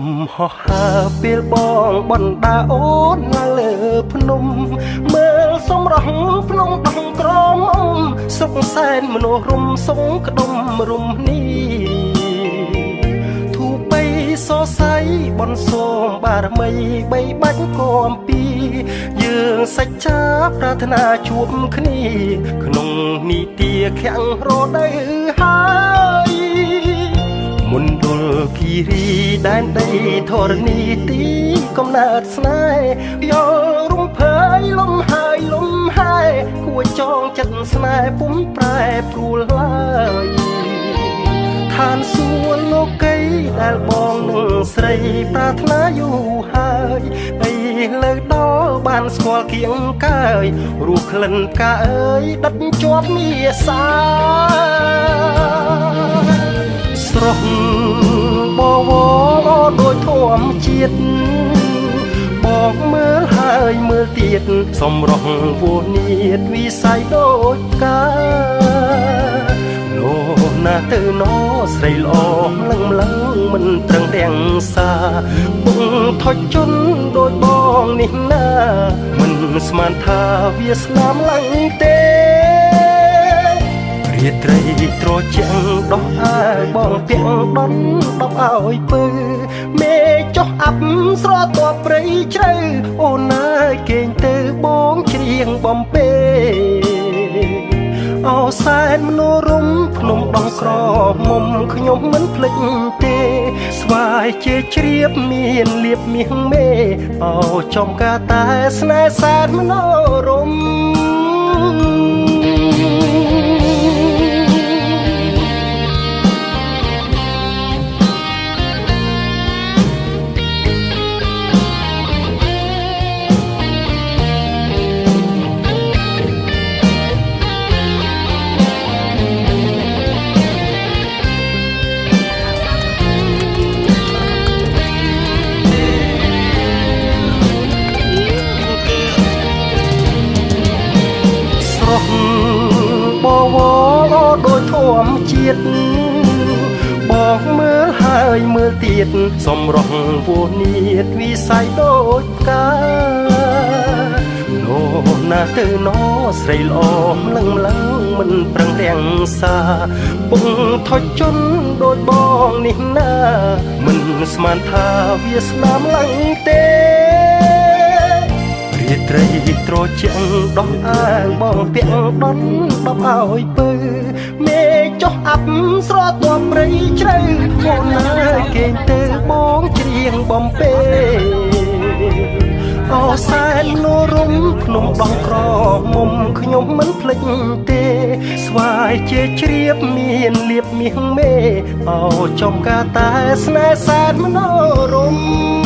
មហោះហើរពេលបងបណ្ដាអូនឡើងលើភ្នំមើលសំរងភ្នំដងក្រមសុខសែនមនុស្សរុំសងក្ដុំរុំនេះធូបបីសរសៃបនសូមបារមីបីបាច់គំពីយើងសច្ចាប្រាថ្នាជួបគ្នាក្នុងនីតិខាំងរដូវហើយមណ្ឌលគិរីដែនដីធរណីទីកំណើតស្នេហ៍យល់រំភើយលំហើយលំហើយគួរចងចិត្តស្នេហ៍ពុំប្រែប្រួលឡើយឋានសួគ៌លោកីដែលបងនឹងស្រីប្រាថ្នាយូរហើយអីលើដល់បានស្គាល់គៀងកាយរស់ក្លិនផ្កាអើយដិតជាប់មាសាស្រស់បវរដោយធម្មជាតិបងមើលហើយមើលទៀតសម្រស់វនីតវិស័យដូចកាលោណាទៅណោស្រីល្អលឹងលឹងមិនត្រឹងរាំងសាពុងថុចជន់ដោយបងនេះណាមិនស្មានថាវាស្នាមឡើងទេរាត្រីត្រជាក់ដោះអាយបងពាក់ដន់ដប់ឲ្យពើមេចុះអាប់ស្រទាប់ព្រៃជ្រៅអូនអើយគេងទៅបងច្រៀងបំពេអោសែនមនុស្សរុំភ្នំដងក្រមុំខ្ញុំមិនភ្លេចទេស្វាយជាជ្រាបមានលៀបមាសមេអោចំកាតែស្នេហ៍សែនមនុស្សរុំបវរដោយធម្មជាតិបងមើលហើយមើលទៀតសម្រស់វនីតវិស័យដូចកាលោណាទៅណោស្រីល្អលឹងលឹងមិនប្រឹងរាំងសាពុងថុចជន់ដោយបងនេះណាមិនស្មានថាវាស្នាមឡើងទេរាត្រីត្រជាក់ដោះអាងបងពាក់ដន់ដប់ឲ្យពើមេចុះអាប់ស្រទាប់ព្រៃជ្រៅអូនអើយគេងទៅបងច្រៀងបំពេអោសែនលោរុំភ្នំដងក្រមុំខ្ញុំមិនភ្លេចទេស្វាយជាជ្រាបមានលៀបមាសមេអោចំកាតែស្នេហ៍សែនមនុស្សរុំ